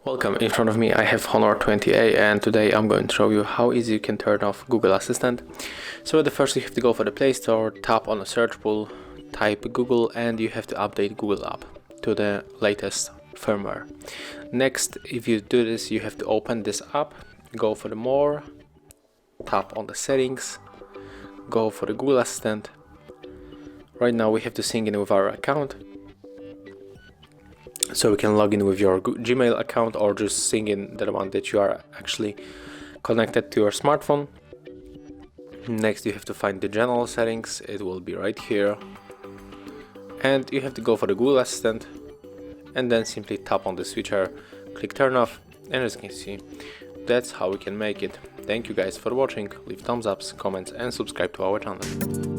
Welcome, in front of me I have Honor 20A, and today I'm going to show you how easy you can turn off Google Assistant. So at the first you have to go for the Play Store, tap on the search pool, type Google, and you have to update Google app to the latest firmware. Next, if you do this, you have to open this app, go for the more, tap on the settings, go for the Google Assistant. Right now we have to sync in with our account. So we can log in with your Gmail account or just sync in the one that you are actually connected to your smartphone. Next you have to find the general settings, it will be right here. And you have to go for the Google Assistant and then simply tap on the switcher, click turn off, and as you can see, that's how we can make it. Thank you guys for watching, leave thumbs ups, comments and subscribe to our channel.